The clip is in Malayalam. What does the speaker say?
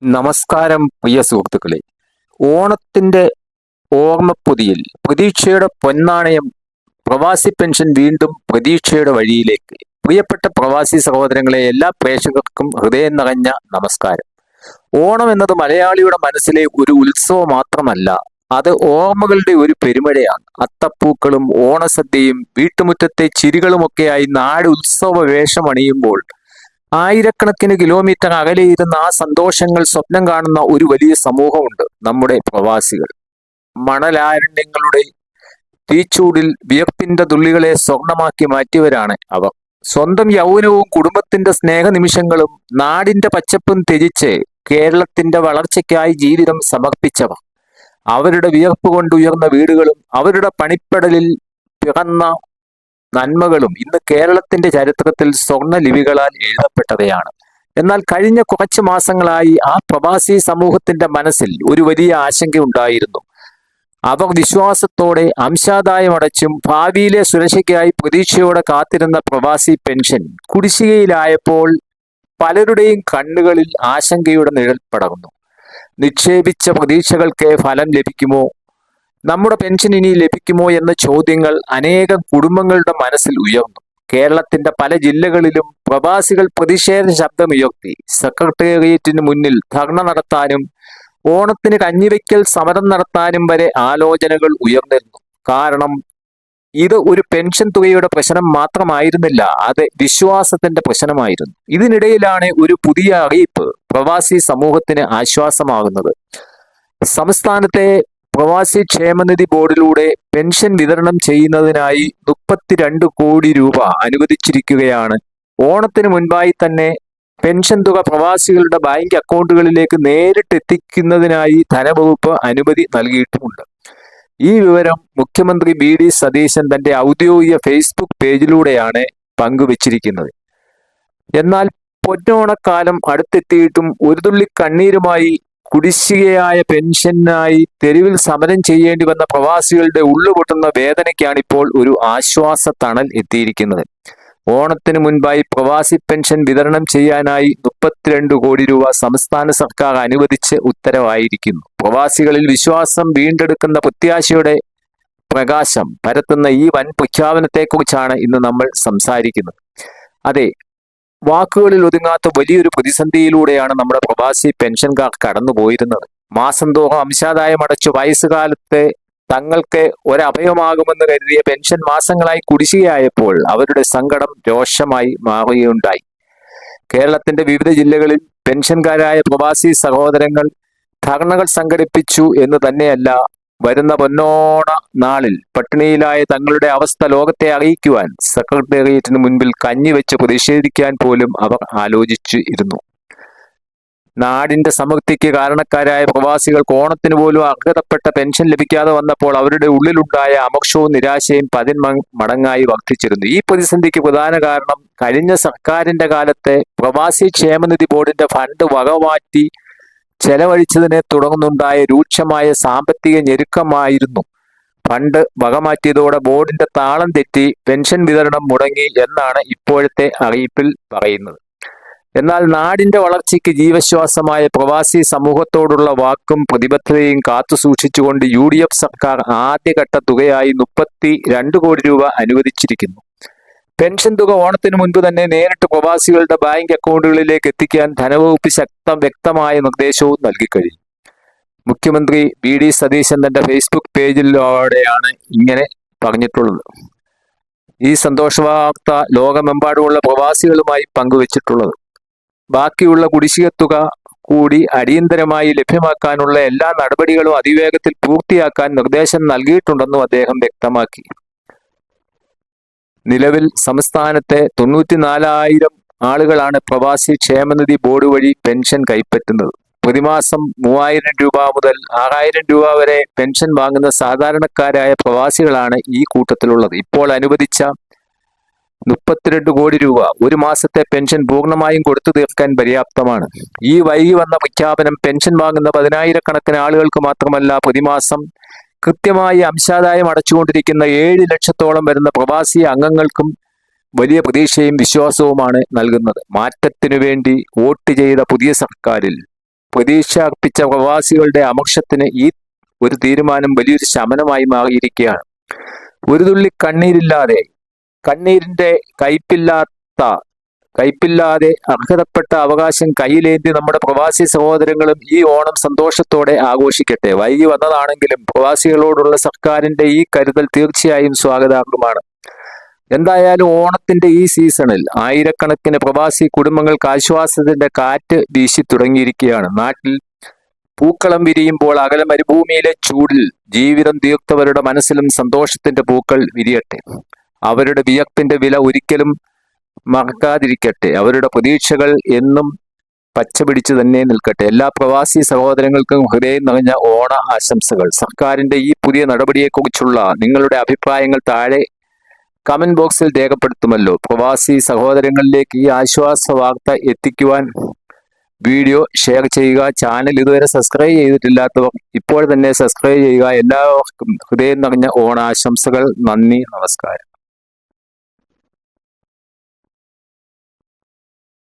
നമസ്കാരം പ്രിയ സുഹൃത്തുക്കളെ. ഓണത്തിന്റെ ഓർമ്മപ്പൊതിയിൽ പ്രതീക്ഷയുടെ പൊന്നാണയം പ്രവാസി പെൻഷൻ വീണ്ടും പ്രതീക്ഷയുടെ വഴിയിലേക്ക്. പ്രിയപ്പെട്ട പ്രവാസി സഹോദരങ്ങളെ, എല്ലാ പ്രേക്ഷകർക്കും ഹൃദയം നിറഞ്ഞ നമസ്കാരം. ഓണം എന്നത് മലയാളിയുടെ മനസ്സിലെ ഒരു ഉത്സവം മാത്രമല്ല, അത് ഓർമ്മകളുടെ ഒരു പെരുമഴയാണ്. അത്തപ്പൂക്കളും ഓണസദ്യയും വീട്ടുമുറ്റത്തെ ചിരികളുമൊക്കെയായി നാട് ഉത്സവ വേഷമണിയുമ്പോൾ ആയിരക്കണക്കിന് കിലോമീറ്റർ അകലെയിരുന്ന ആ സന്തോഷങ്ങൾ സ്വപ്നം കാണുന്ന ഒരു വലിയ സമൂഹമുണ്ട്, നമ്മുടെ പ്രവാസികൾ. മണലാരണ്യങ്ങളുടെ തീച്ചൂടിൽ വിയർപ്പിന്റെ തുള്ളികളെ സ്വർണമാക്കി മാറ്റിയവരാണ് അവർ. സ്വന്തം യൗവനവും കുടുംബത്തിന്റെ സ്നേഹനിമിഷങ്ങളും നാടിന്റെ പച്ചപ്പും ത്യജിച്ച് കേരളത്തിന്റെ വളർച്ചയ്ക്കായി ജീവിതം സമർപ്പിച്ചവർ. അവരുടെ വിയർപ്പ് കൊണ്ടുയർന്ന വീടുകളും അവരുടെ പണിപ്പെടലിൽ പിറന്ന നന്മകളും ഇന്ന് കേരളത്തിന്റെ ചരിത്രത്തിൽ സ്വർണ്ണ ലിപികളാൽ എഴുതപ്പെട്ടവയാണ്. എന്നാൽ കഴിഞ്ഞ കുറച്ച് മാസങ്ങളായി ആ പ്രവാസി സമൂഹത്തിന്റെ മനസ്സിൽ ഒരു വലിയ ആശങ്കയുണ്ടായിരുന്നു. അവർ വിശ്വാസത്തോടെ അംശാദായമടച്ചും ഭാവിയിലെ സുരക്ഷയ്ക്കായി പ്രതീക്ഷയോടെ കാത്തിരുന്ന പ്രവാസി പെൻഷൻ കുടിശ്ശികയിലായപ്പോൾ പലരുടെയും കണ്ണുകളിൽ ആശങ്കയുടെ നിഴൽ പടർന്നു. നിക്ഷേപിച്ച പ്രതീക്ഷകൾക്ക് ഫലം ലഭിക്കുമോ, നമ്മുടെ പെൻഷൻ ഇനി ലഭിക്കുമോ എന്ന ചോദ്യങ്ങൾ അനേകം കുടുംബങ്ങളുടെ മനസ്സിൽ ഉയർന്നു. കേരളത്തിന്റെ പല ജില്ലകളിലും പ്രവാസികൾ പ്രതിഷേധ ശബ്ദമുയർത്തി. സെക്രട്ടേറിയറ്റിന് മുന്നിൽ ധർണ നടത്താനും ഓണത്തിന് കഞ്ഞിവയ്ക്കൽ സമരം നടത്താനും വരെ ആലോചനകൾ ഉയർന്നിരുന്നു. കാരണം ഇത് ഒരു പെൻഷൻ തുകയുടെ പ്രശ്നം മാത്രമായിരുന്നില്ല, അത് വിശ്വാസത്തിന്റെ പ്രശ്നമായിരുന്നു. ഇതിനിടയിലാണ് ഒരു പുതിയ അറിയിപ്പ് പ്രവാസി സമൂഹത്തിന് ആശ്വാസമാകുന്നത്. സംസ്ഥാനത്തെ പ്രവാസി ക്ഷേമനിധി ബോർഡിലൂടെ പെൻഷൻ വിതരണം ചെയ്യുന്നതിനായി 32 കോടി രൂപ അനുവദിച്ചിരിക്കുകയാണ്. ഓണത്തിന് മുൻപായി തന്നെ പെൻഷൻ തുക പ്രവാസികളുടെ ബാങ്ക് അക്കൗണ്ടുകളിലേക്ക് നേരിട്ട് എത്തിക്കുന്നതിനായി ധനവകുപ്പ് അനുമതി നൽകിയിട്ടുമുണ്ട്. ഈ വിവരം മുഖ്യമന്ത്രി വി.ഡി. സതീശൻ തന്റെ ഔദ്യോഗിക ഫേസ്ബുക്ക് പേജിലൂടെയാണ് പങ്കുവച്ചിരിക്കുന്നത്. എന്നാൽ പൊന്നോണക്കാലം അടുത്തെത്തിയിട്ടും ഒരു തുള്ളി കണ്ണീരുമായി കുടിശ്ശികയായ പെൻഷനായി തെരുവിൽ സമരം ചെയ്യേണ്ടി വന്ന പ്രവാസികളുടെ ഉള്ളുപൊട്ടുന്ന വേദനയ്ക്കാണ് ഇപ്പോൾ ഒരു ആശ്വാസ തണൽ എത്തിയിരിക്കുന്നത്. ഓണത്തിന് മുൻപായി പ്രവാസി പെൻഷൻ വിതരണം ചെയ്യാനായി 32 കോടി രൂപ സംസ്ഥാന സർക്കാർ അനുവദിച്ച് ഉത്തരവായിരിക്കുന്നു. പ്രവാസികളിൽ വിശ്വാസം വീണ്ടെടുക്കുന്ന പ്രത്യാശയുടെ പ്രകാശം പരത്തുന്ന ഈ വൻ പ്രഖ്യാപനത്തെക്കുറിച്ചാണ് ഇന്ന് നമ്മൾ സംസാരിക്കുന്നത്. അതെ, വാക്കുകളിൽ ഒതുങ്ങാത്ത വലിയൊരു പ്രതിസന്ധിയിലൂടെയാണ് നമ്മുടെ പ്രവാസി പെൻഷൻകാർ കടന്നുപോയിരുന്നത്. മാസം തോറും അംശാദായം അടച്ചു വയസ്സുകാലത്ത് തങ്ങൾക്ക് ഒരഭയമാകുമെന്ന് കരുതിയ പെൻഷൻ മാസങ്ങളായി കുടിശ്ശികയായപ്പോൾ അവരുടെ സങ്കടം രോഷമായി മാറുകയുണ്ടായി. കേരളത്തിന്റെ വിവിധ ജില്ലകളിൽ പെൻഷൻകാരായ പ്രവാസി സഹോദരങ്ങൾ ധർണകൾ സംഘടിപ്പിച്ചു എന്ന് തന്നെയല്ല, വരുന്ന പൊന്നോണ നാളിൽ പട്ടിണിയിലായ തങ്ങളുടെ അവസ്ഥ ലോകത്തെ അറിയിക്കുവാൻ സെക്രട്ടേറിയറ്റിന് മുൻപിൽ കഞ്ഞിവെച്ച് പ്രതിഷേധിക്കാൻ പോലും അവർ ആലോചിച്ചു ഇരുന്നു. നാടിന്റെ സമൃദ്ധിക്ക് കാരണക്കാരായ പ്രവാസികൾക്ക് ഓണത്തിന് പോലും അർഹതപ്പെട്ട പെൻഷൻ ലഭിക്കാതെ വന്നപ്പോൾ അവരുടെ ഉള്ളിലുണ്ടായ അമർഷവും നിരാശയും 10 മടങ്ങായി വർദ്ധിച്ചിരുന്നു. ഈ പ്രതിസന്ധിക്ക് പ്രധാന കാരണം കഴിഞ്ഞ സർക്കാരിന്റെ കാലത്തെ പ്രവാസി ക്ഷേമനിധി ബോർഡിന്റെ ഫണ്ട് വകമാറ്റി ചെലവഴിച്ചതിനെ തുടർന്നുണ്ടായ രൂക്ഷമായ സാമ്പത്തിക ഞെരുക്കമായിരുന്നു. ഫണ്ട് വകമാറ്റിയതോടെ ബോർഡിന്റെ താളം തെറ്റി പെൻഷൻ വിതരണം മുടങ്ങി എന്നാണ് ഇപ്പോഴത്തെ അറിയിപ്പിൽ പറയുന്നത്. എന്നാൽ നാടിന്റെ വളർച്ചയ്ക്ക് ജീവശ്വാസമായ പ്രവാസി സമൂഹത്തോടുള്ള വാക്കും പ്രതിബദ്ധതയും കാത്തുസൂക്ഷിച്ചുകൊണ്ട് UDF സർക്കാർ ആദ്യഘട്ട തുകയായി 32 കോടി രൂപ അനുവദിച്ചിരിക്കുന്നു. പെൻഷൻ തുക ഓണത്തിന് മുൻപ് തന്നെ നേരിട്ട് പ്രവാസികളുടെ ബാങ്ക് അക്കൗണ്ടുകളിലേക്ക് എത്തിക്കാൻ ധനവകുപ്പ് വ്യക്തമായ നിർദ്ദേശവും നൽകിക്കഴിഞ്ഞു. മുഖ്യമന്ത്രി വി.ഡി. സതീശൻ തന്റെ ഫേസ്ബുക്ക് പേജിലൂടെയാണ് ഇങ്ങനെ പറഞ്ഞിട്ടുള്ളത്. ഈ സന്തോഷവാർത്ത ലോകമെമ്പാടുമുള്ള പ്രവാസികളുമായി പങ്കുവച്ചിട്ടുള്ളത്. ബാക്കിയുള്ള കുടിശ്ശിക തുക കൂടി അടിയന്തരമായി ലഭ്യമാക്കാനുള്ള എല്ലാ നടപടികളും അതിവേഗത്തിൽ പൂർത്തിയാക്കാൻ നിർദ്ദേശം നൽകിയിട്ടുണ്ടെന്നും അദ്ദേഹം വ്യക്തമാക്കി. നിലവിൽ സംസ്ഥാനത്തെ 94,000 ആളുകളാണ് പ്രവാസി ക്ഷേമനിധി ബോർഡ് വഴി പെൻഷൻ കൈപ്പറ്റുന്നത്. പ്രതിമാസം 3,000 രൂപ മുതൽ 6,000 രൂപ വരെ പെൻഷൻ വാങ്ങുന്ന സാധാരണക്കാരായ പ്രവാസികളാണ് ഈ കൂട്ടത്തിലുള്ളത്. ഇപ്പോൾ അനുവദിച്ച 32 കോടി രൂപ ഒരു മാസത്തെ പെൻഷൻ പൂർണ്ണമായും കൊടുത്തു തീർക്കാൻ പര്യാപ്തമാണ്. ഈ വൈകി വന്ന പ്രഖ്യാപനം പെൻഷൻ വാങ്ങുന്ന 10,000-കണക്കിന് ആളുകൾക്ക് മാത്രമല്ല, പ്രതിമാസം കൃത്യമായി അംശാദായം അടച്ചുകൊണ്ടിരിക്കുന്ന 7 ലക്ഷത്തോളം വരുന്ന പ്രവാസി അംഗങ്ങൾക്കും വലിയ പ്രതീക്ഷയും വിശ്വാസവുമാണ് നൽകുന്നത്. മാറ്റത്തിനു വേണ്ടി വോട്ട് ചെയ്ത പുതിയ സർക്കാരിൽ പ്രതീക്ഷ അർപ്പിച്ച പ്രവാസികളുടെ അമർഷത്തിന് ഈ ഒരു തീരുമാനം വലിയൊരു ശമനമായി മാറിയിരിക്കുകയാണ്. ഒരു തുള്ളി കണ്ണീരിന്റെ കയ്പില്ലാതെ അർഹതപ്പെട്ട അവകാശം കയ്യിലേന്തി നമ്മുടെ പ്രവാസി സഹോദരങ്ങളും ഈ ഓണം സന്തോഷത്തോടെ ആഘോഷിക്കട്ടെ. വൈകി വന്നതാണെങ്കിലും പ്രവാസികളോടുള്ള സർക്കാരിന്റെ ഈ കരുതൽ തീർച്ചയായും സ്വാഗതാർഹമാണ്. എന്തായാലും ഓണത്തിന്റെ ഈ സീസണിൽ ആയിരക്കണക്കിന് പ്രവാസി കുടുംബങ്ങൾക്ക് ആശ്വാസത്തിന്റെ കാറ്റ് വീശി തുടങ്ങിയിരിക്കുകയാണ്. നാട്ടിൽ പൂക്കളം വിരിയുമ്പോൾ അകലെ മരുഭൂമിയിലെ ചൂടിൽ ജീവിതം തീർത്തവരുടെ മനസ്സിലും സന്തോഷത്തിന്റെ പൂക്കൾ വിരിയട്ടെ. അവരുടെ വിയർപ്പിന്റെ വില ഒരിക്കലും മറക്കാതിരിക്കട്ടെ. അവരുടെ പ്രതീക്ഷകൾ എന്നും പച്ചപിടിച്ചു തന്നെ നിൽക്കട്ടെ. എല്ലാ പ്രവാസി സഹോദരങ്ങൾക്കും ഹൃദയം നിറഞ്ഞ ഓണ ആശംസകൾ. സർക്കാരിന്റെ ഈ പുതിയ നടപടിയെക്കുറിച്ചുള്ള നിങ്ങളുടെ അഭിപ്രായങ്ങൾ താഴെ കമന്റ് ബോക്സിൽ രേഖപ്പെടുത്തുമല്ലോ. പ്രവാസി സഹോദരങ്ങളിലേക്ക് ഈ ആശ്വാസ വാർത്ത എത്തിക്കുവാൻ വീഡിയോ ഷെയർ ചെയ്യുക. ചാനൽ ഇതുവരെ സബ്സ്ക്രൈബ് ചെയ്തിട്ടില്ലാത്തവർ ഇപ്പോൾ തന്നെ സബ്സ്ക്രൈബ് ചെയ്യുക. എല്ലാവർക്കും ഹൃദയം നിറഞ്ഞ ഓണാശംസകൾ. നന്ദി, നമസ്കാരം.